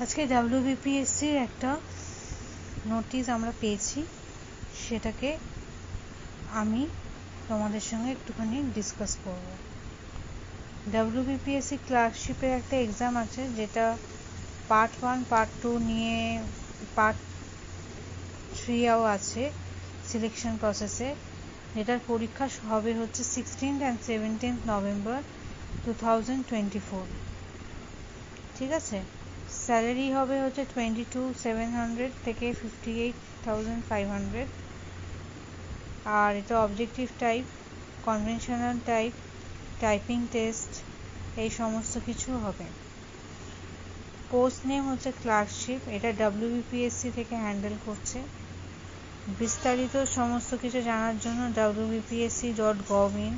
আজকে ডাব্লিউবিপিএসসির একটা নোটিশ আমরা পেয়েছি, সেটাকে আমি তোমাদের সঙ্গে একটুখানি ডিসকাস করব। ডাব্লিউবিপিএসসি ক্লার্কশিপের একটা এক্সাম আছে, যেটা পার্ট 1 পার্ট 2 নিয়ে পার্ট 3ও আছে সিলেকশন প্রসেসে, যেটার পরীক্ষা হবে হচ্ছে 16th and 17th নভেম্বর 2024। ঠিক আছে, স্যালারি হবে হচ্ছে 22,700 থেকে 58,500। আর এটা objective type, conventional type, typing test, এই সমস্ত কিছু হবে। পোস্ট নেম হচ্ছে ক্লার্কশিপ, এটা ডাব্লিউবিপিএসসি থেকে হ্যান্ডেল করছে। বিস্তারিত সমস্ত কিছু জানার জন্য wbpsc.gov.in